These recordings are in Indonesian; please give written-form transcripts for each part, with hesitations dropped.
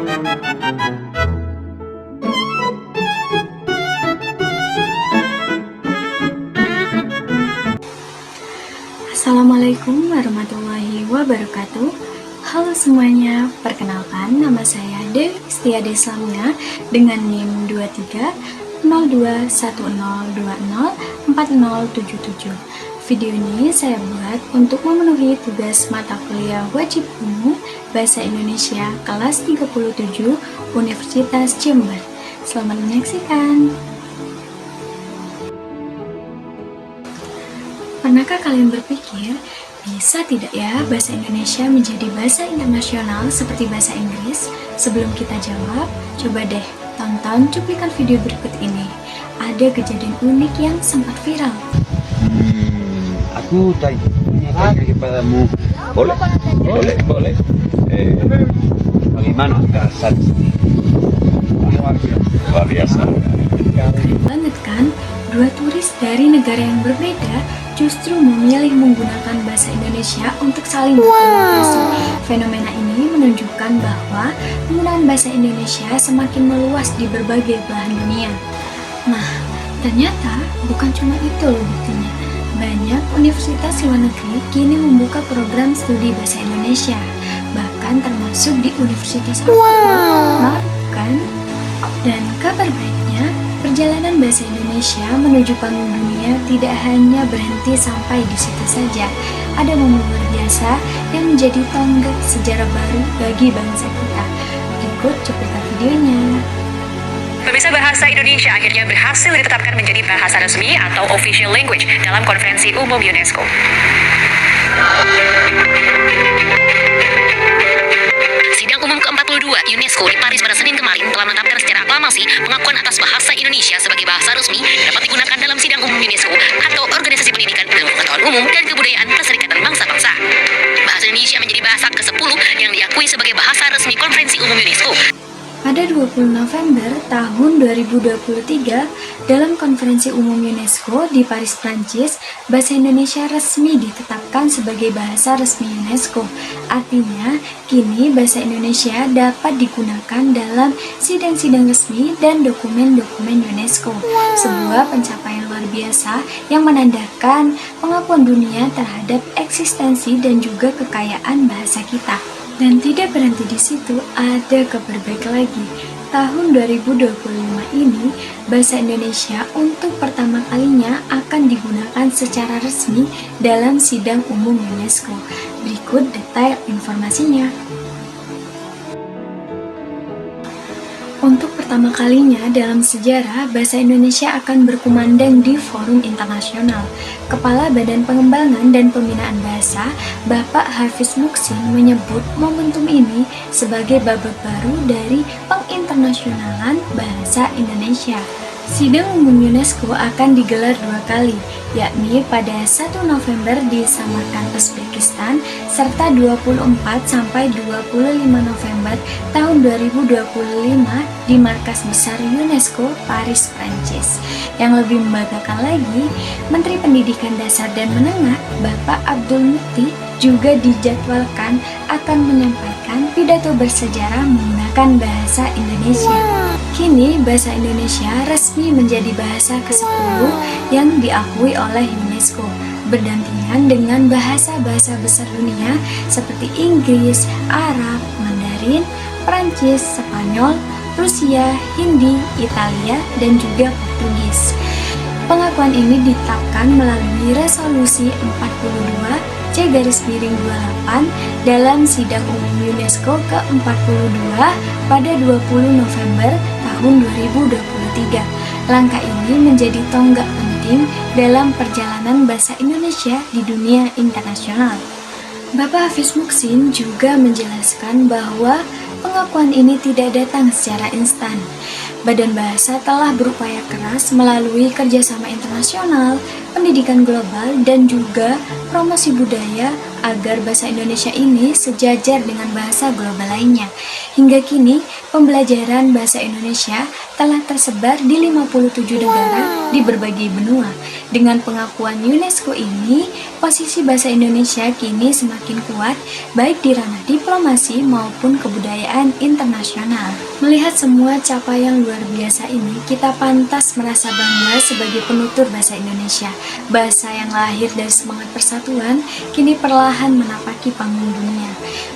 Assalamualaikum warahmatullahi wabarakatuh. Halo semuanya, perkenalkan nama saya Dewi Setiade Islamia dengan NIM 230210204077. Video ini saya buat untuk memenuhi tugas mata kuliah wajib umum Bahasa Indonesia kelas 37 Universitas Jember. Selamat menyaksikan. Pernahkah kalian berpikir, bisa tidak ya bahasa Indonesia menjadi bahasa internasional seperti bahasa Inggris? Sebelum kita jawab, coba deh tonton cuplikan video berikut ini. Ada kejadian unik yang sempat viral. Aku tanya kepadamu, boleh. Bagaimana perasaan luar biasa. Banget kan, dua turis dari negara yang berbeda justru memilih menggunakan bahasa Indonesia untuk saling berkomunikasi. Fenomena ini menunjukkan bahwa penggunaan bahasa Indonesia semakin meluas di berbagai belahan dunia. Nah, ternyata bukan cuma itu loh buktinya. Banyak universitas luar negeri kini membuka program studi bahasa Indonesia, bahkan termasuk di Universitas Harvard, kan? Dan kabar baiknya, perjalanan bahasa Indonesia menuju panggung dunia tidak hanya berhenti sampai di situ saja. Ada momen luar biasa yang menjadi tonggak sejarah baru bagi bangsa kita. Berikut cuplikan videonya. Pemirsa, bahasa Indonesia akhirnya berhasil ditetapkan menjadi bahasa resmi atau official language dalam Konferensi Umum UNESCO. Sidang Umum ke-42 UNESCO di Paris pada Senin kemarin telah menetapkan secara aklamasi pengakuan atas bahasa Indonesia sebagai bahasa resmi dapat digunakan dalam Sidang Umum UNESCO atau Organisasi Pendidikan, Ilmu Pengetahuan Umum, dan Kebudayaan Perserikatan Bangsa-Bangsa. Bahasa Indonesia menjadi bahasa ke-10 yang diakui sebagai bahasa resmi Konferensi Umum UNESCO. Pada 20 November tahun 2023, dalam Konferensi Umum UNESCO di Paris, Prancis, bahasa Indonesia resmi ditetapkan sebagai bahasa resmi UNESCO. Artinya, kini bahasa Indonesia dapat digunakan dalam sidang-sidang resmi dan dokumen-dokumen UNESCO. Sebuah pencapaian luar biasa yang menandakan pengakuan dunia terhadap eksistensi dan juga kekayaan bahasa kita. Dan tidak berhenti di situ, ada kabar baik lagi. Tahun 2025 ini, bahasa Indonesia untuk pertama kalinya akan digunakan secara resmi dalam Sidang Umum UNESCO. Berikut detail informasinya. Untuk pertama kalinya dalam sejarah, bahasa Indonesia akan berkumandang di forum internasional. Kepala Badan Pengembangan dan Pembinaan Bahasa, Bapak Hafiz Muksin, menyebut momentum ini sebagai babak baru dari penginternasionalan bahasa Indonesia. Sidang Umum UNESCO akan digelar 2 kali, yakni pada 1 November di Samarkand, Uzbekistan, serta 24 sampai 25 November tahun 2025 di Markas Besar UNESCO Paris, Prancis. Yang lebih membanggakan lagi, Menteri Pendidikan Dasar dan Menengah, Bapak Abdul Mukti, juga dijadwalkan akan menyampaikan pidato bersejarah menggunakan bahasa Indonesia. Kini bahasa Indonesia resmi menjadi bahasa ke-10 yang diakui oleh UNESCO, berdampingan dengan bahasa-bahasa besar dunia seperti Inggris, Arab, Mandarin, Prancis, Spanyol, Rusia, Hindi, Italia, dan juga Portugis. Pengakuan ini ditetapkan melalui Resolusi 42 C-28 dalam Sidang Umum UNESCO ke-42 pada 20 November tahun 2023. Langkah ini menjadi tonggak penting dalam perjalanan bahasa Indonesia di dunia internasional. Bapak Hafiz Muksin juga menjelaskan bahwa pengakuan ini tidak datang secara instan. Badan Bahasa telah berupaya keras melalui kerjasama internasional, pendidikan global, dan juga promosi budaya agar bahasa Indonesia ini sejajar dengan bahasa global lainnya. Hingga kini, pembelajaran bahasa Indonesia telah tersebar di 57 negara di berbagai benua. Dengan pengakuan UNESCO ini, posisi bahasa Indonesia kini semakin kuat baik di ranah diplomasi maupun kebudayaan internasional. Melihat semua capaian luar biasa ini, kita pantas merasa bangga sebagai penutur bahasa Indonesia. Bahasa yang lahir dari semangat persatuan, kini perlahan menapaki panggung dunia.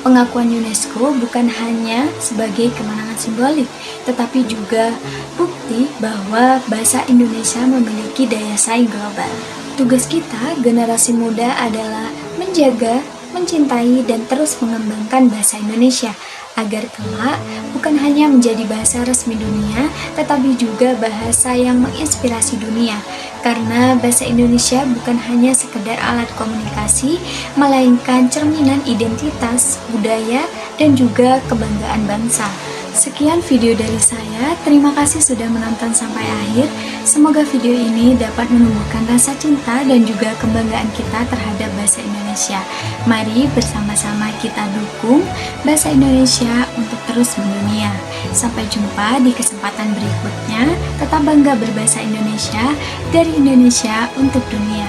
Pengakuan UNESCO bukan hanya sebagai kemenangan simbolik, tetapi juga bukti bahwa bahasa Indonesia memiliki daya saing global. Tugas kita, generasi muda, adalah menjaga, mencintai, dan terus mengembangkan bahasa Indonesia agar kelak bukan hanya menjadi bahasa resmi dunia, tetapi juga bahasa yang menginspirasi dunia. Karena bahasa Indonesia bukan hanya sekedar alat komunikasi, melainkan cerminan identitas, budaya, dan juga kebanggaan bangsa. Sekian video dari saya, terima kasih sudah menonton sampai akhir. Semoga video ini dapat menumbuhkan rasa cinta dan juga kebanggaan kita terhadap bahasa Indonesia. Mari bersama-sama kita dukung bahasa Indonesia untuk terus mendunia. Sampai jumpa di kesempatan berikutnya. Tetap bangga berbahasa Indonesia, dari Indonesia untuk dunia.